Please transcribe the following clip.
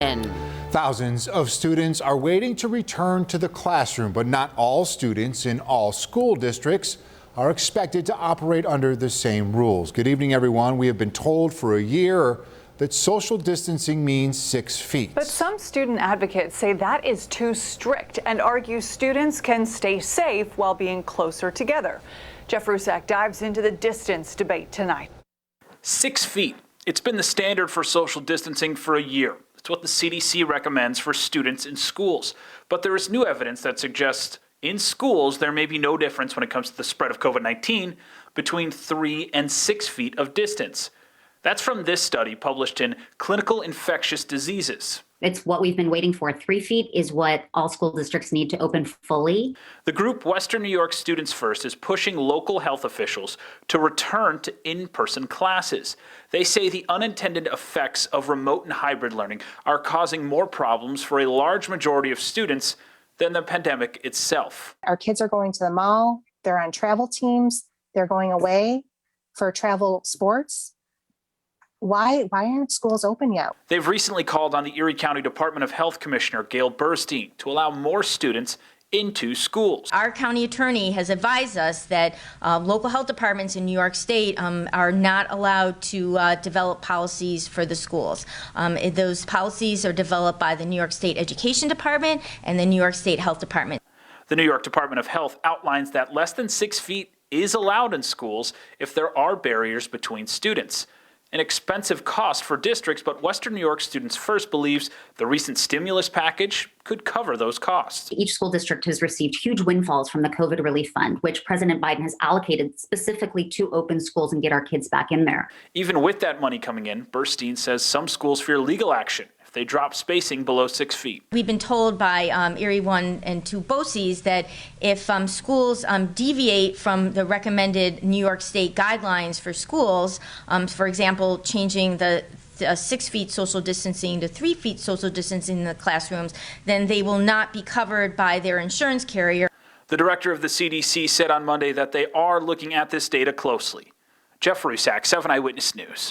in. Thousands of students are waiting to return to the classroom, but not all students in all school districts are expected to operate under the same rules. Good evening, everyone. We have been told for a year that social distancing means 6 feet. But some student advocates say that is too strict and argue students can stay safe while being closer together. Jeff Rusak dives into the distance debate tonight. 6 feet. It's been the standard for social distancing for a year. It's what the CDC recommends for students in schools. But there is new evidence that suggests in schools there may be no difference when it comes to the spread of COVID-19 between 3 and 6 feet of distance. That's from this study published in Clinical Infectious Diseases. It's what we've been waiting for. 3 feet is what all school districts need to open fully. The group Western New York Students First is pushing local health officials to return to in-person classes. They say the unintended effects of remote and hybrid learning are causing more problems for a large majority of students than the pandemic itself. Our kids are going to the mall, they're on travel teams, they're going away for travel sports. Why aren't schools open yet? They've recently called on the Erie County Department of Health Commissioner GALE BURSTEIN to allow more students into schools. Our county attorney has advised us that local health departments in New York State are not allowed to develop policies for the schools. Those policies are developed by the New York State Education Department and the New York State Health Department. The New York Department of Health outlines that less than 6 feet is allowed in schools if there are barriers between students. An expensive cost for districts, but Western New York Students First believes the recent stimulus package could cover those costs. Each school district has received huge windfalls from the COVID relief fund, which President Biden has allocated specifically to open schools and get our kids back in there. Even with that money coming in, Burstein says some schools fear legal action if they drop spacing below 6 feet. We've been told by Erie 1 and 2 BOCES that if schools deviate from the recommended New York State guidelines for schools, for example, changing the 6 feet social distancing to 3 feet social distancing in the classrooms, then they will not be covered by their insurance carrier. The director of the CDC said on Monday that they are looking at this data closely. Jeff Rusak, 7 Eyewitness News.